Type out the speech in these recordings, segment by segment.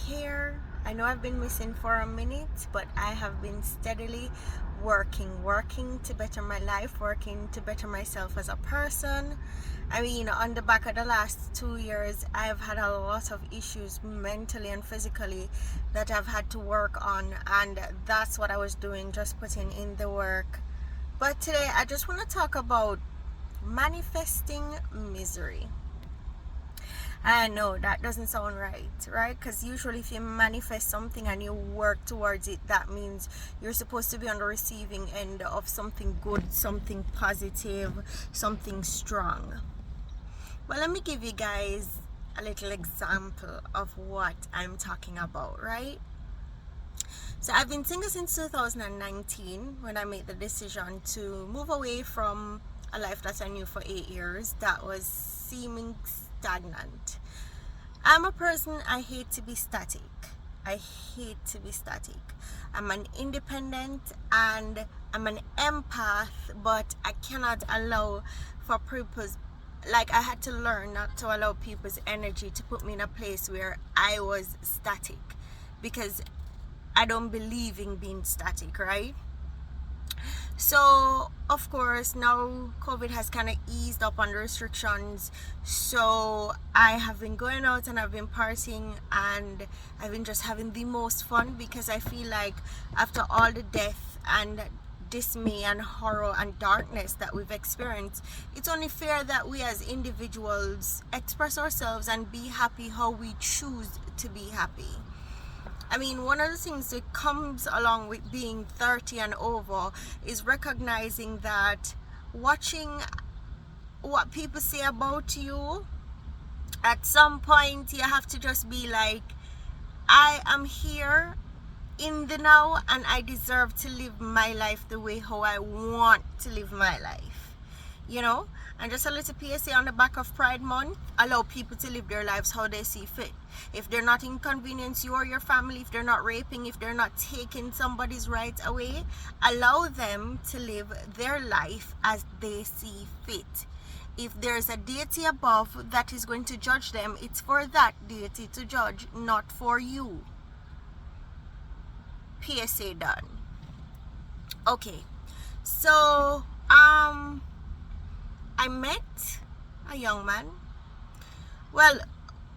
here. I know I've been missing for a minute, but I have been steadily working to better my life, working to better myself as a person. I mean, on the back of the last 2 years, I've had a lot of issues mentally and physically that I've had to work on, and that's what I was doing, just putting in the work. But today, I just want to talk about manifesting misery. I know that doesn't sound right? Because usually, if you manifest something and you work towards it, that means you're supposed to be on the receiving end of something good, something positive, something strong. Well, let me give you guys a little example of what I'm talking about, right? So, I've been single since 2019 when I made the decision to move away from a life that I knew for 8 years that was seeming stagnant. I'm a person, I hate to be static. I hate to be static. I'm an independent and I'm an empath, but I cannot allow for purpose. Like, I had to learn not to allow people's energy to put me in a place where I was static, because I don't believe in being static, right? So, of course, now COVID has kind of eased up on the restrictions. So, I have been going out and I've been partying and I've been just having the most fun, because I feel like after all the death and dismay and horror and darkness that we've experienced, it's only fair that we as individuals express ourselves and be happy how we choose to be happy. I mean, one of the things that comes along with being 30 and over is recognizing that watching what people say about you, at some point you have to just be like, I am here in the now and I deserve to live my life the way how I want to live my life, you know? And just a little PSA on the back of Pride Month: allow people to live their lives how they see fit. If they're not inconvenience you or your family, if they're not raping, if they're not taking somebody's rights away, allow them to live their life as they see fit. If there's a deity above that is going to judge them, it's for that deity to judge, not for you. PSA done. Okay, so I met a young man. Well,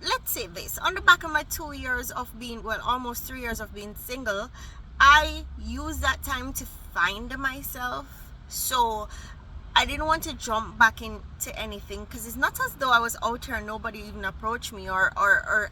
let's say this: on the back of my 2 years of being, well, almost 3 years of being single, I used that time to find myself. So I didn't want to jump back into anything, because it's not as though I was out here and nobody even approached me, or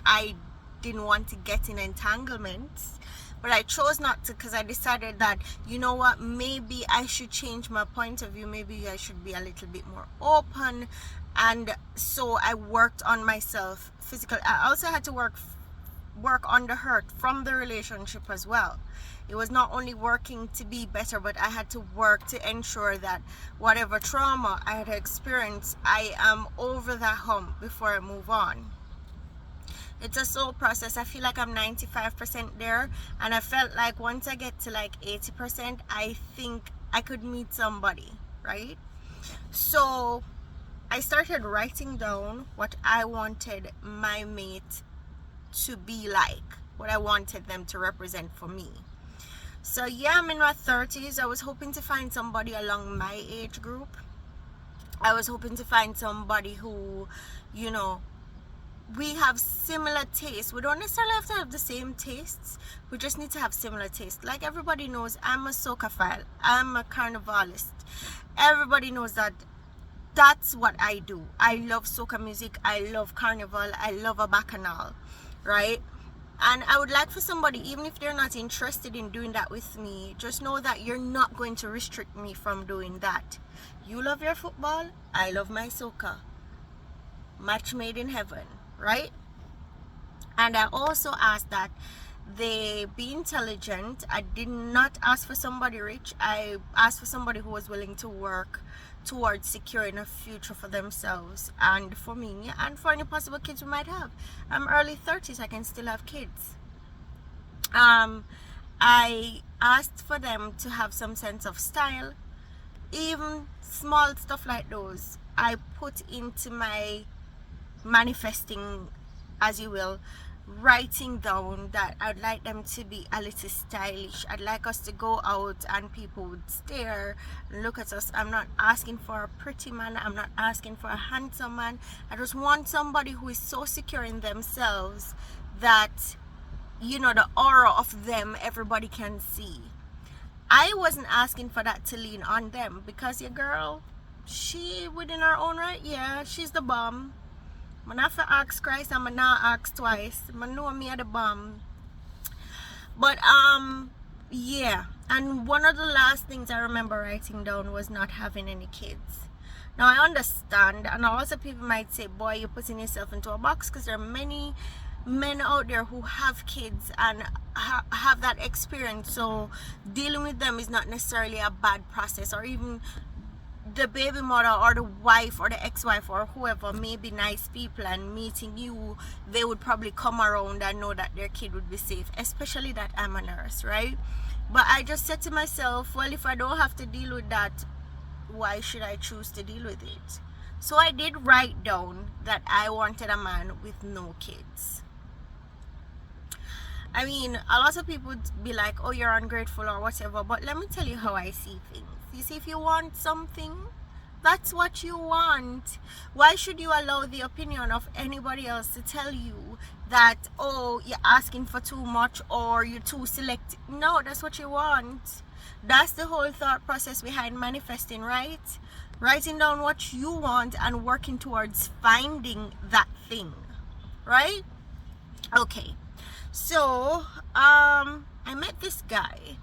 I didn't want to get in entanglements. But I chose not to, because I decided that, you know what, maybe I should change my point of view. Maybe I should be a little bit more open. And so I worked on myself physically. I also had to work on the hurt from the relationship as well. It was not only working to be better, but I had to work to ensure that whatever trauma I had experienced, I am over that hump before I move on. It's a slow process. I feel like I'm 95% there, and I felt like once I get to like 80%, I think I could meet somebody, right? So I started writing down what I wanted my mate to be like, what I wanted them to represent for me. So yeah, I'm in my 30s. I was hoping to find somebody along my age group. I was hoping to find somebody who, you know, we have similar tastes. We don't necessarily have to have the same tastes. We just need to have similar tastes. Like everybody knows, I'm a socaphile. I'm a carnivalist. Everybody knows that that's what I do. I love soca music. I love carnival. I love a bacchanal, right? And I would like for somebody, even if they're not interested in doing that with me, just know that you're not going to restrict me from doing that. You love your football. I love my soca. Match made in heaven, right? And I also asked that they be intelligent. I did not ask for somebody rich. I asked for somebody who was willing to work towards securing a future for themselves and for me and for any possible kids we might have. I'm early 30s. I can still have kids. I asked for them to have some sense of style. Even small stuff like those I put into my manifesting, as you will, writing down that I'd like them to be a little stylish. I'd like us to go out and people would stare and look at us. I'm not asking for a pretty man, I'm not asking for a handsome man. I just want somebody who is so secure in themselves that, you know, the aura of them everybody can see. I wasn't asking for that to lean on them, because your girl, she within her own right, yeah, she's the bomb. I'm not for ask Christ, I'm not ask twice. I know me at the bomb. But yeah. And one of the last things I remember writing down was not having any kids. Now I understand, and also people might say, boy, you're putting yourself into a box, because there are many men out there who have kids and have that experience, so dealing with them is not necessarily a bad process. Or even the baby mother or the wife or the ex-wife or whoever may be nice people, and meeting you, they would probably come around and know that their kid would be safe, especially that I'm a nurse, right? But I just said to myself, well, if I don't have to deal with that, why should I choose to deal with it? So I did write down that I wanted a man with no kids. I mean, a lot of people would be like, oh, you're ungrateful or whatever, but let me tell you how I see things. You see, if you want something, that's what you want. Why should you allow the opinion of anybody else to tell you that, oh, you're asking for too much or you're too selective? No, that's what you want. That's the whole thought process behind manifesting, right? Writing down what you want and working towards finding that thing, right? Okay. So, I met this guy,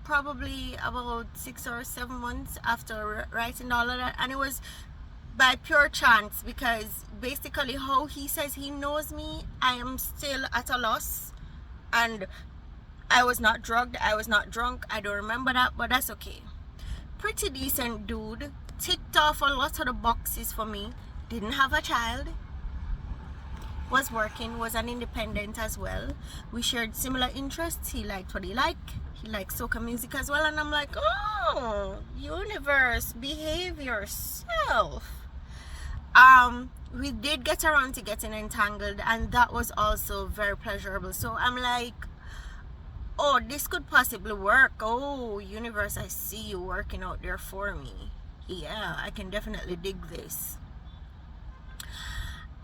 probably about 6 or 7 months after writing all of that, and it was by pure chance, because basically how he says he knows me, I am still at a loss, and I was not drugged, I was not drunk, I don't remember that, but that's okay. Pretty decent dude, ticked off a lot of the boxes for me, didn't have a child, was working, was an independent as well. We shared similar interests. He liked what he liked. He liked soca music as well. And I'm like, oh, universe, behave yourself. We did get around to getting entangled, and that was also very pleasurable. So I'm like, oh, this could possibly work. Oh, universe, I see you working out there for me. Yeah, I can definitely dig this.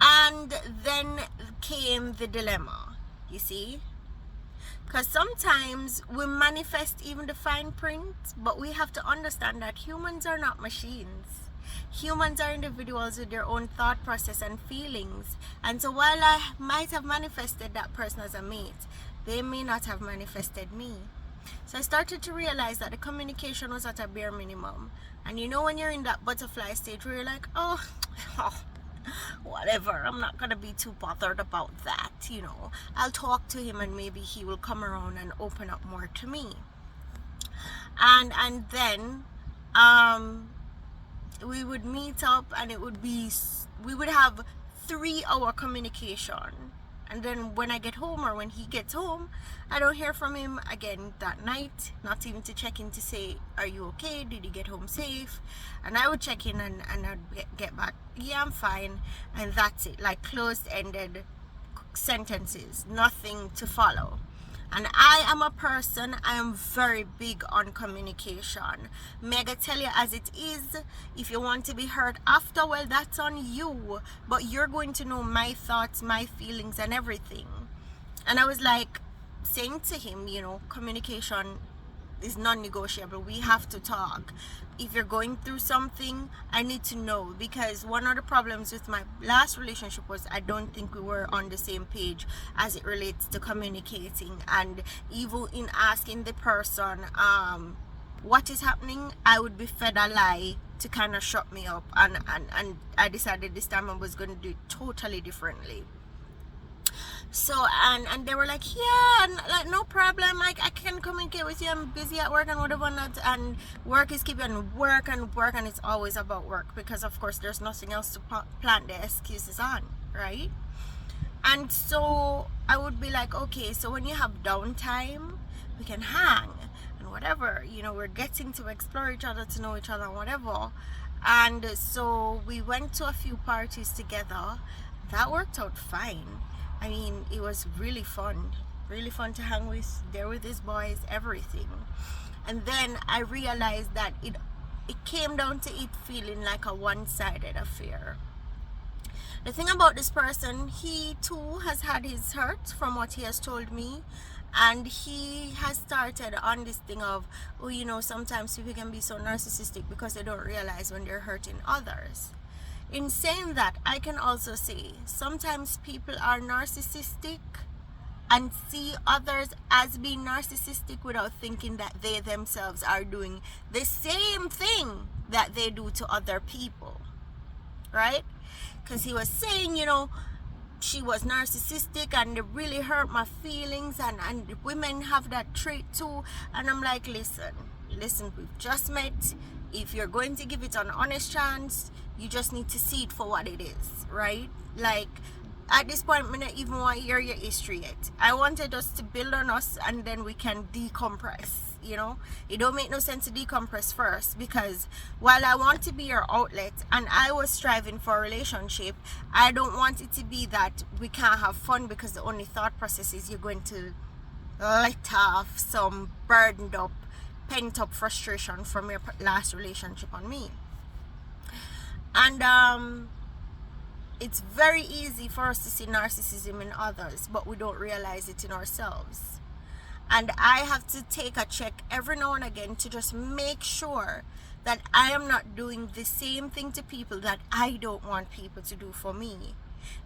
And then came the dilemma, you see, because sometimes we manifest even the fine print, but we have to understand that humans are not machines. Humans are individuals with their own thought process and feelings, and so while I might have manifested that person as a mate, they may not have manifested me. So I started to realize that the communication was at a bare minimum. And you know, when you're in that butterfly stage where you're like, oh whatever, I'm not gonna be too bothered about that, you know, I'll talk to him and maybe he will come around and open up more to me. And then we would meet up, and we would have 3-hour communication, and then when I get home or when he gets home, I don't hear from him again that night, not even to check in to say, are you okay, did you get home safe? And I would check in and I'd get back, yeah, I'm fine, and that's it. Like closed-ended sentences, nothing to follow. And I am a person, I am very big on communication. May I tell you as it is, if you want to be heard after, well, that's on you. But you're going to know my thoughts, my feelings, and everything. And I was like saying to him, you know, communication is non-negotiable. We have to talk. If you're going through something, I need to know, because one of the problems with my last relationship was I don't think we were on the same page as it relates to communicating, and even in asking the person what is happening, I would be fed a lie to kind of shut me up, and I decided this time I was going to do it totally differently. So and they were like, yeah, and like, no problem, I can communicate with you, I'm busy at work and whatever not, and work is keeping work, and it's always about work, because of course there's nothing else to plant the excuses on, right? And so I would be like, okay, so when you have downtime, we can hang and whatever, you know, we're getting to explore each other, to know each other and whatever. And so we went to a few parties together. that worked out fine. I mean, it was really fun to hang with there with these boys, everything. And then I realized that it came down to it feeling like a one-sided affair. The thing about this person, he too has had his hurt from what he has told me, and he has started on this thing of, oh, you know, sometimes people can be so narcissistic because they don't realize when they're hurting others. In saying that, I can also say sometimes people are narcissistic and see others as being narcissistic without thinking that they themselves are doing the same thing that they do to other people, right? Because he was saying, you know, she was narcissistic and it really hurt my feelings, and women have that trait too. And I'm like, listen, we've just met. If you're going to give it an honest chance, you just need to see it for what it is, right? Like, at this point, I don't even want to hear your history yet. I wanted us to build on us and then we can decompress, you know. It don't make no sense to decompress first, because while I want to be your outlet and I was striving for a relationship, I don't want it to be that we can't have fun because the only thought process is you're going to let off some burdened up, pent up frustration from your last relationship on me. And it's very easy for us to see narcissism in others, but we don't realize it in ourselves. And I have to take a check every now and again to just make sure that I am not doing the same thing to people that I don't want people to do for me.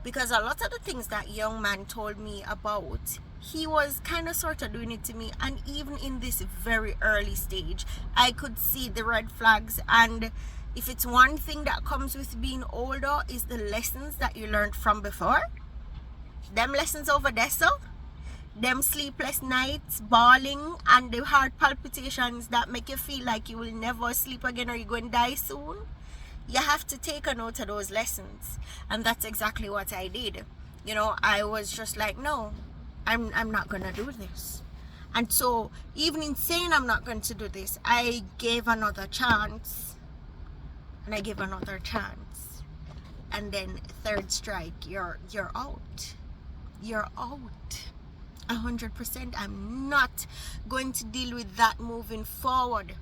Because a lot of the things that young man told me about, he was kind of sort of doing it to me. And even in this very early stage, I could see the red flags. And if it's one thing that comes with being older, is the lessons that you learned from before. Them lessons over there, so them sleepless nights, bawling, and the heart palpitations that make you feel like you will never sleep again or you're going to die soon. You have to take a note of those lessons. And that's exactly what I did. You know, I was just like, no, I'm not going to do this. And so even in saying I'm not going to do this, I gave another chance. And I gave another chance. And then third strike, you're out. You're out. 100%. I'm not going to deal with that moving forward.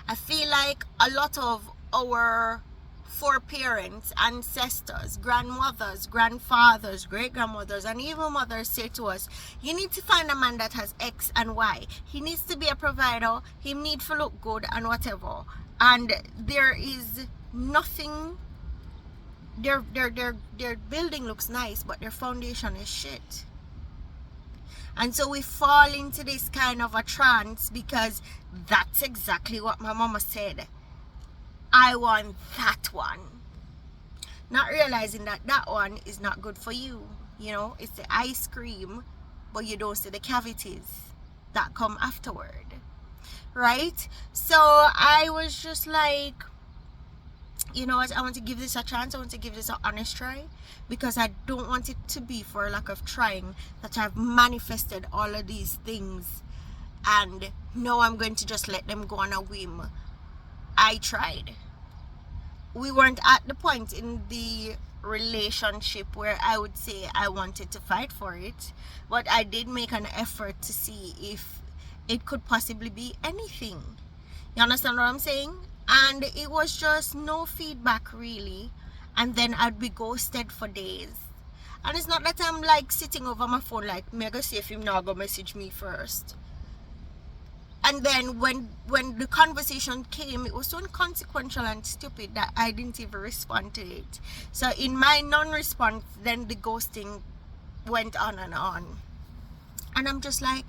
I feel like a lot of our foreparents, ancestors, grandmothers, grandfathers, great-grandmothers, and even mothers say to us, you need to find a man that has X and Y. He needs to be a provider. He needs to look good and whatever. And there is nothing. Their building looks nice, but their foundation is shit. And so we fall into this kind of a trance because that's exactly what my mama said. I want that one. Not realizing that that one is not good for you. You know, it's the ice cream, but you don't see the cavities that come afterward. Right? So I was just like, you know what, I want to give this a chance. I want to give this an honest try, because I don't want it to be for a lack of trying that I've manifested all of these things and now I'm going to just let them go on a whim. I tried. We weren't at the point in the relationship where I would say I wanted to fight for it, but I did make an effort to see if it could possibly be anything. You understand what I'm saying? And it was just no feedback really, and then I'd be ghosted for days. And it's not that I'm like sitting over my phone like, me go see if him now go message me first. And then when the conversation came, it was so inconsequential and stupid that I didn't even respond to it. So in my non-response, then the ghosting went on and on. And I'm just like,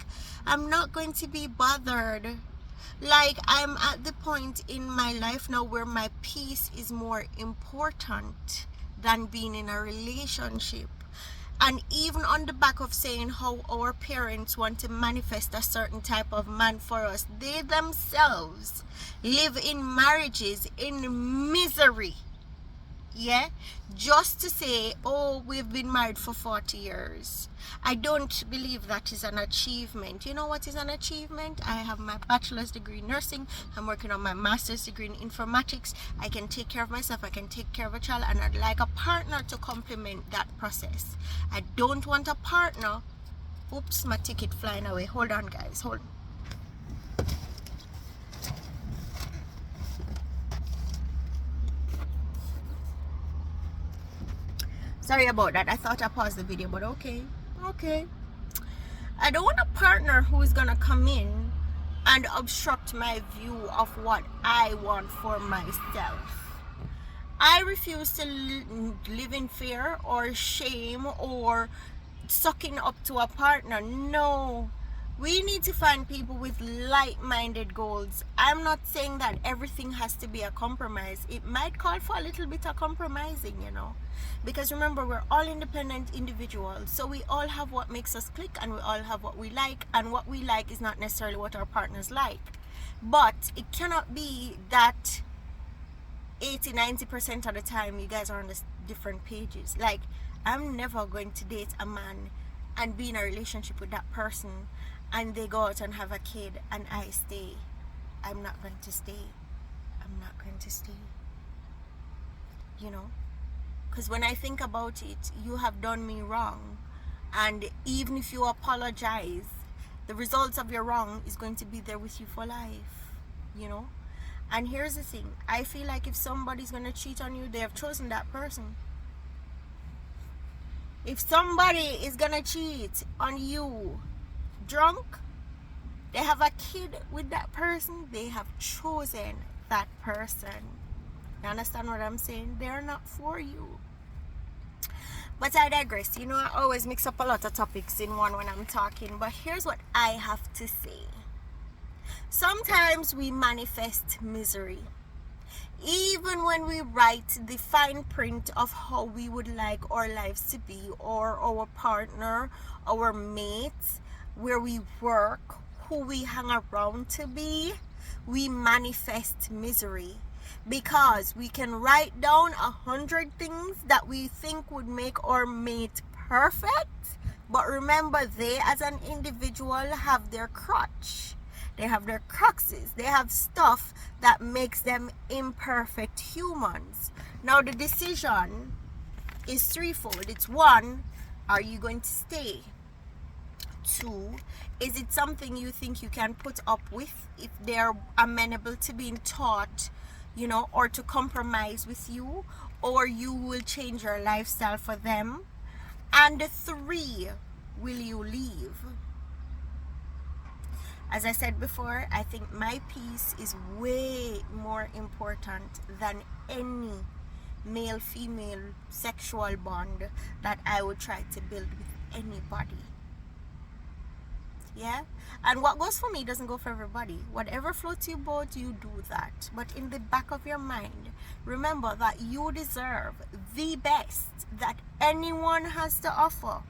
I'm not going to be bothered. Like, I'm at the point in my life now where my peace is more important than being in a relationship. And even on the back of saying how our parents want to manifest a certain type of man for us, they themselves live in marriages in misery. Yeah, just to say, oh, we've been married for 40 years. I don't believe that is an achievement. You know what is an achievement? I have my bachelor's degree in nursing. I'm working on my master's degree in informatics. I can take care of myself. I can take care of a child, and I'd like a partner to complement that process. I don't want a partner. Oops, my ticket flying away. Hold on, guys. Hold on. Sorry about that. I thought I paused the video, but okay. Okay. I don't want a partner who is gonna come in and obstruct my view of what I want for myself. I refuse to live in fear or shame or sucking up to a partner. No. We need to find people with like-minded goals. I'm not saying that everything has to be a compromise. It might call for a little bit of compromising, you know. Because remember, we're all independent individuals. So we all have what makes us click, and we all have what we like. And what we like is not necessarily what our partners like. But it cannot be that 80-90% of the time you guys are on the different pages. Like, I'm never going to date a man and be in a relationship with that person and they go out and have a kid and I stay. I'm not going to stay. I'm not going to stay. You know? Because when I think about it, you have done me wrong. And even if you apologize, the results of your wrong is going to be there with you for life. You know? And here's the thing. I feel like if somebody's going to cheat on you, they have chosen that person. If somebody is going to cheat on you drunk, they have a kid with that person, they have chosen that person. You understand what I'm saying? They're not for you. But I digress. You know, I always mix up a lot of topics in one when I'm talking. But here's what I have to say. Sometimes we manifest misery. Even when we write the fine print of how we would like our lives to be, or our partner, our mate, where we work, who we hang around to be, we manifest misery. Because we can write down 100 things that we think would make our mate perfect, but remember, they as an individual have their crutch. They have their cruxes. They have stuff that makes them imperfect humans. Now the decision is threefold. It's one, are you going to stay? Two, is it something you think you can put up with if they're amenable to being taught, you know, or to compromise with you, or you will change your lifestyle for them? And three, will you leave? As I said before, I think my peace is way more important than any male-female sexual bond that I would try to build with anybody. Yeah? And what goes for me doesn't go for everybody. Whatever floats your boat, you do that. But in the back of your mind, remember that you deserve the best that anyone has to offer.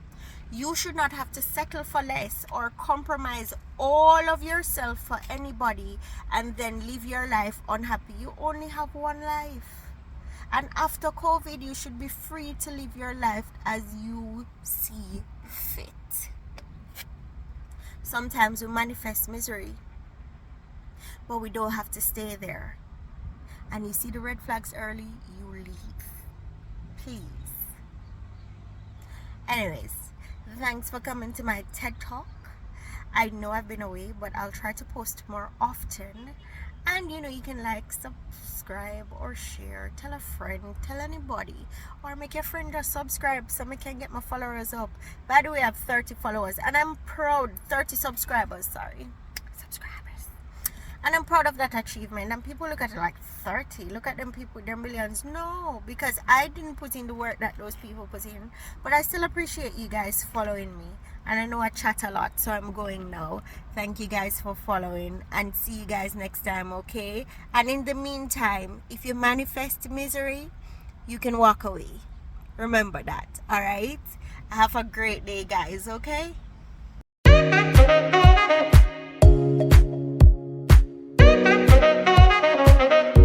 You should not have to settle for less or compromise all of yourself for anybody and then live your life unhappy. You only have one life. And after COVID, you should be free to live your life as you see fit. Sometimes we manifest misery, but we don't have to stay there. And you see the red flags early, you leave. Please. Anyways, thanks for coming to my TED Talk. I know I've been away, but I'll try to post more often. And you know, you can like, subscribe, or share, tell a friend, tell anybody, or make your friend just subscribe so I can get my followers up. By the way, I have 30 followers and I'm proud. 30 subscribers, sorry. Subscribers. And I'm proud of that achievement. And people look at it like 30. Look at them people with their millions. No, because I didn't put in the work that those people put in. But I still appreciate you guys following me. And I know I chat a lot, so I'm going now. Thank you guys for following, and see you guys next time, okay? And in the meantime, if you manifest misery, you can walk away. Remember that, all right? Have a great day, guys, okay?